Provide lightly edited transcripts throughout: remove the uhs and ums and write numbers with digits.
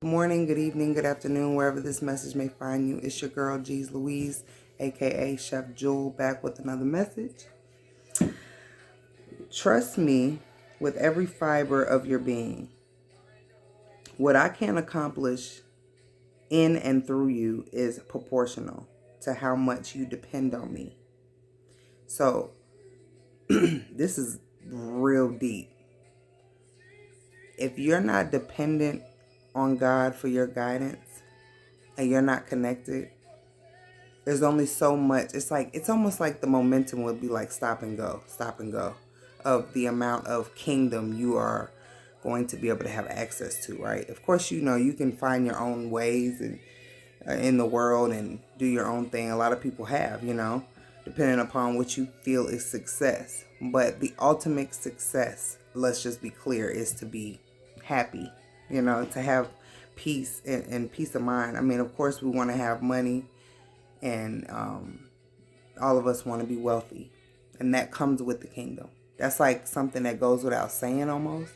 Good morning, good evening, good afternoon, wherever this message may find you. It's your girl, G's Louise, aka Chef Jewel, back with another message. Trust me with every fiber of your being. What I can accomplish in and through you is proportional to how much you depend on me. So, this is real deep. If you're not dependent on God for your guidance and you're not connected, there's only so much. It's almost like the momentum would be like stop and go of the amount of kingdom you are going to be able to have access to, right? Of course, you can find your own ways and in the world and do your own thing. A lot of people have, depending upon what you feel is success. But the ultimate success, let's just be clear, is to be happy, to have peace and peace of mind. I mean, of course, we want to have money and all of us want to be wealthy, and that comes with the kingdom. That's like something that goes without saying. Almost,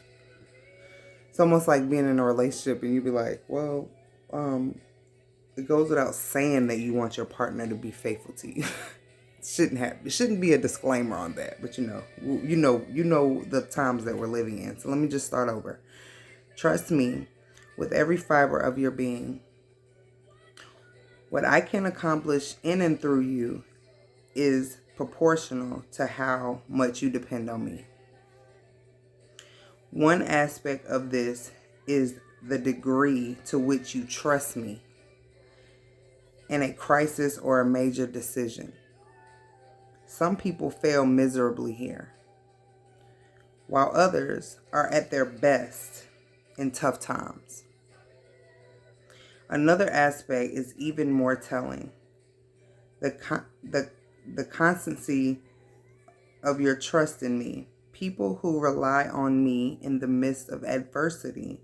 it's almost like being in a relationship and you be like, well, it goes without saying that you want your partner to be faithful to you. It shouldn't be a disclaimer on that, but you know the times that we're living in. So let me just start over. Trust me with every fiber of your being. What I can accomplish in and through you is proportional to how much you depend on me. One aspect of this is the degree to which you trust me in a crisis or a major decision. Some people fail miserably here, while others are at their best in tough times. Another aspect is even more telling. The constancy of your trust in me. People who rely on me in the midst of adversity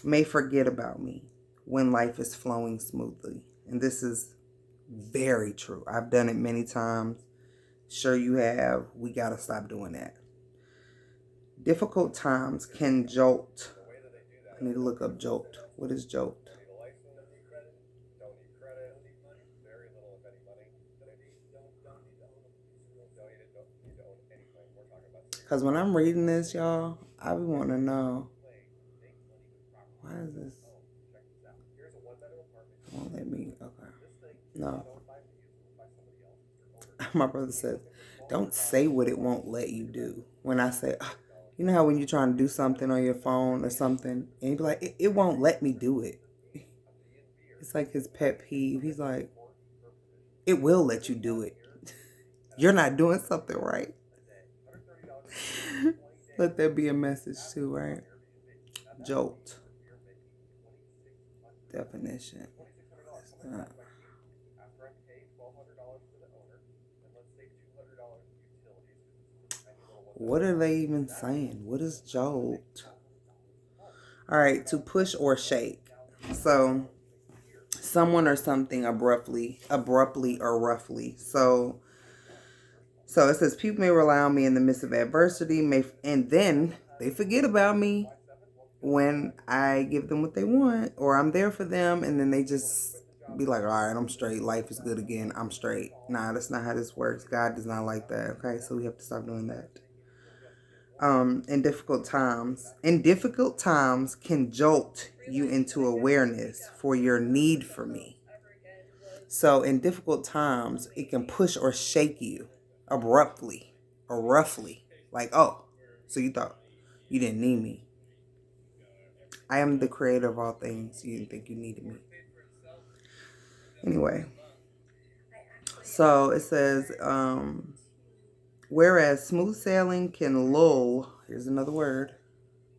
may forget about me when life is flowing smoothly. And this is very true. I've done it many times. Sure you have. We got to stop doing that. Difficult times can jolt. I need to look up jolt. What is jolt? Because when I'm reading this, y'all, I want to know, why is this? It won't let me. Okay. No. My brother says, don't say what it won't let you do. When I say, you know how when you're trying to do something on your phone or something, and you be like, it won't let me do it. It's like his pet peeve. He's like, it will let you do it. You're not doing something right. Let there be a message too, right? Jolt. Definition. What are they even saying? What is jolt? All right, to push or shake. So, someone or something abruptly or roughly. So it says people may rely on me in the midst of adversity, and then they forget about me when I give them what they want, or I'm there for them, and then they just be like, all right, I'm straight. Life is good again. I'm straight. Nah, that's not how this works. God does not like that. Okay, so we have to stop doing that. In difficult times can jolt you into awareness for your need for me. So in difficult times, it can push or shake you abruptly or roughly. Like, oh, so you thought you didn't need me. I am the creator of all things. You didn't think you needed me. Anyway, so it says, whereas smooth sailing can lull, here's another word.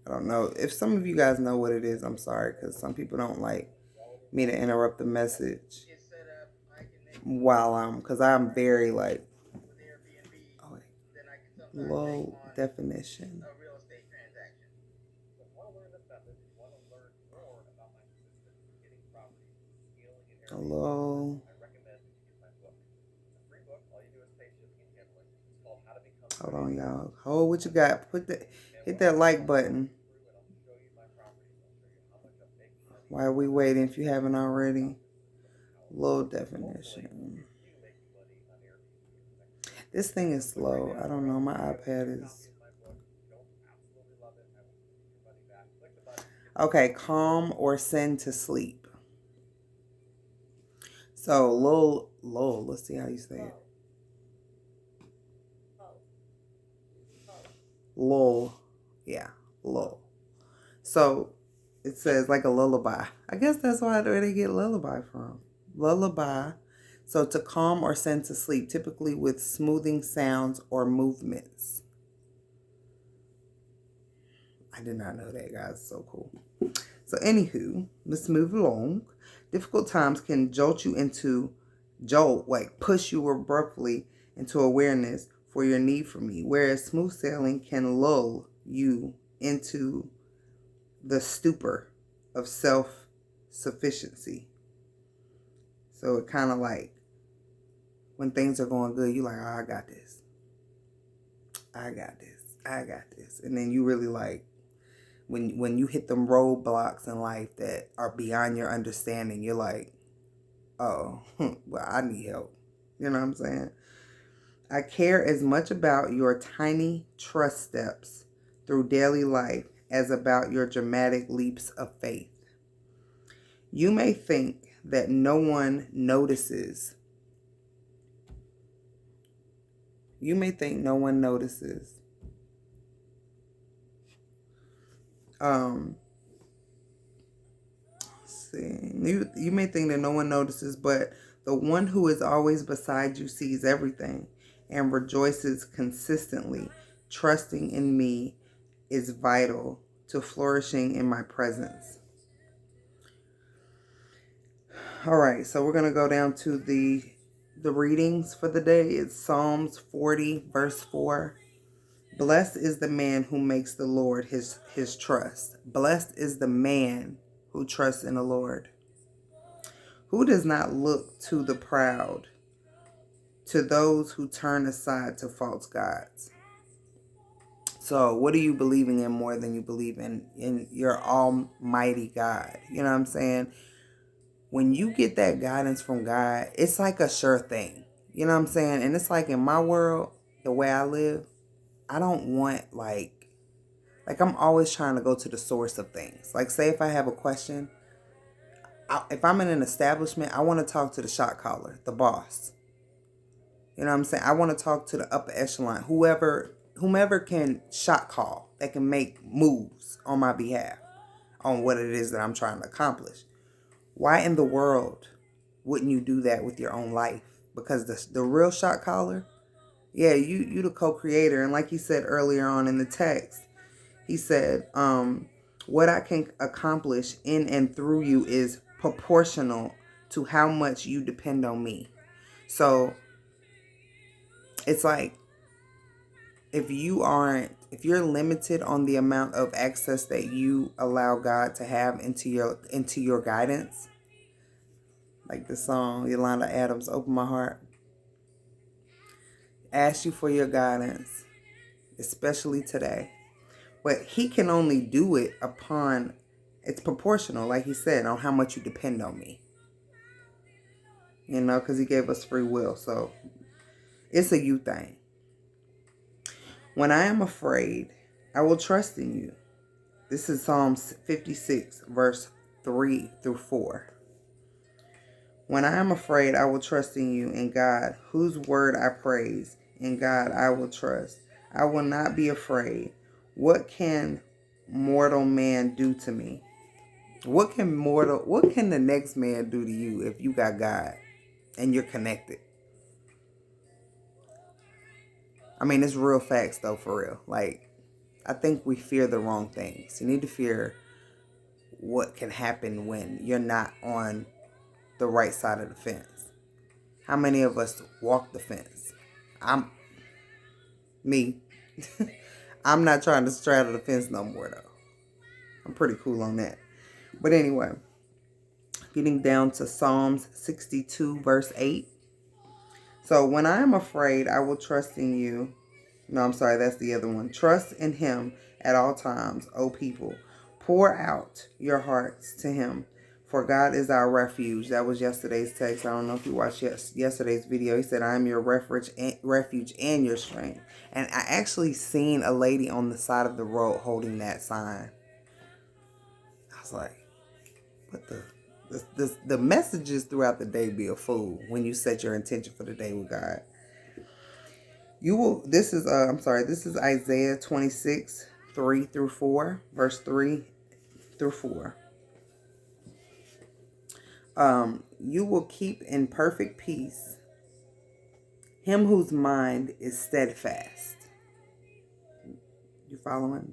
I don't know. If some of you guys know what it is, I'm sorry, because some people don't like me to interrupt the message because I'm very like, oh, low definition. Hello. Hold on, y'all. Hold what you got. Hit that like button. While we waiting, if you haven't already, little definition. This thing is slow. I don't know. My iPad is... Okay, calm or send to sleep. So, lull, let's see how you say it. Lull. Yeah, lull. So, it says like a lullaby. I guess that's where they get lullaby from. Lullaby. So, to calm or send to sleep, typically with smoothing sounds or movements. I did not know that, guys. So cool. So, anywho, let's move along. Difficult times can push you abruptly into awareness for your need for me, whereas smooth sailing can lull you into the stupor of self-sufficiency. So it kind of like when things are going good, you're like, oh, I got this. I got this. I got this. And then you really like, when you hit them roadblocks in life that are beyond your understanding, you're like, oh, well, I need help. You know what I'm saying? I care as much about your tiny trust steps through daily life as about your dramatic leaps of faith. You may think that no one notices. You may think no one notices. You may think that no one notices, but the one who is always beside you sees everything and rejoices consistently. Trusting in me is vital to flourishing in my presence. All right, so we're going to go down to the readings for the day. It's Psalms 40, verse 4. Blessed is the man who makes the Lord his trust. Blessed is the man who trusts in the Lord, who does not look to the proud, to those who turn aside to false gods. So what are you believing in more than you believe in your almighty God? You know what I'm saying? When you get that guidance from God, it's like a sure thing. You know what I'm saying? And it's like in my world, the way I live, I don't want like I'm always trying to go to the source of things. Like say if I have a question, if I'm in an establishment, I want to talk to the shot caller, the boss. You know what I'm saying? I want to talk to the upper echelon, whomever can shot call, that can make moves on my behalf on what it is that I'm trying to accomplish. Why in the world wouldn't you do that with your own life? Because the real shot caller, yeah, you the co-creator. And like he said earlier on in the text, he said, what I can accomplish in and through you is proportional to how much you depend on me. So it's like, if you're limited on the amount of access that you allow God to have into your guidance, like the song Yolanda Adams, Open My Heart, ask you for your guidance, especially today. But he can only do it it's proportional, like he said, on how much you depend on me. You know, because he gave us free will. So it's a you thing. When I am afraid, I will trust in you. This is Psalms 56, verse 3 through 4. When I am afraid, I will trust in you, in God, whose word I praise. In God I will trust. I will not be afraid. What can mortal man do to me? What can the next man do to you if you got God and you're connected? I mean, it's real facts though, for real. Like, I think we fear the wrong things. You need to fear what can happen when you're not on the right side of the fence. How many of us walk the fence? Me. I'm not trying to straddle the fence no more though. I'm pretty cool on that. But anyway, getting down to Psalms 62, verse 8. So when I am afraid, I will trust in you. No, I'm sorry, that's the other one. Trust in him at all times, O people. Pour out your hearts to him. For God is our refuge. That was yesterday's text. I don't know if you watched yesterday's video. He said, I am your refuge and your strength. And I actually seen a lady on the side of the road holding that sign. I was like, what the messages throughout the day be a fool when you set your intention for the day with God. You will, this is Isaiah 26, 3 through 4, verse 3 through 4. You will keep in perfect peace him whose mind is steadfast. You following?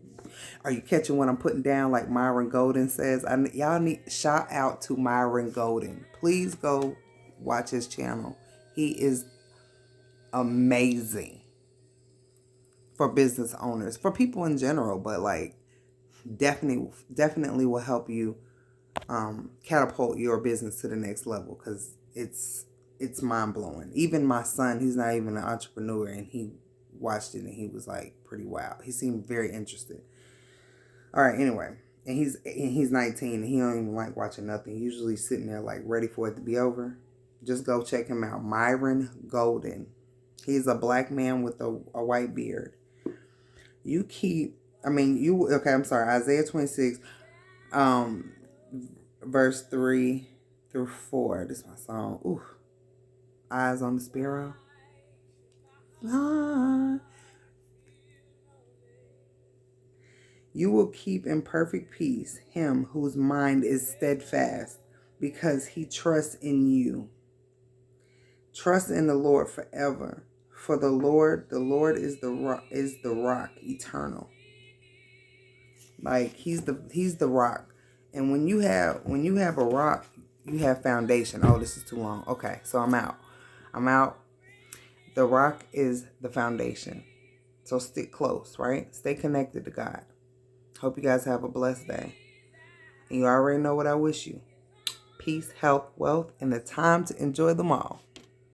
Are you catching what I'm putting down? Like Myron Golden says, y'all need shout out to Myron Golden. Please go watch his channel. He is amazing for business owners, for people in general, but like definitely will help you catapult your business to the next level, because it's mind-blowing. Even my son, he's not even an entrepreneur, and he watched it and he was like pretty wild. He seemed very interested. All right, anyway, and he's 19 and he don't even like watching nothing. He's usually sitting there like ready for it to be over. Just go check him out. Myron Golden. He's a black man with a white beard. Isaiah 26 verse 3 through 4. This is my song. Ooh. Eyes on the Sparrow. You will keep in perfect peace him whose mind is steadfast, because he trusts in you. Trust in the Lord forever, for the Lord is the rock eternal. Like he's the rock. And when you have a rock, you have foundation. Oh, this is too long. Okay, so I'm out. The rock is the foundation. So stick close, right? Stay connected to God. Hope you guys have a blessed day. And you already know what I wish you. Peace, health, wealth, and the time to enjoy them all.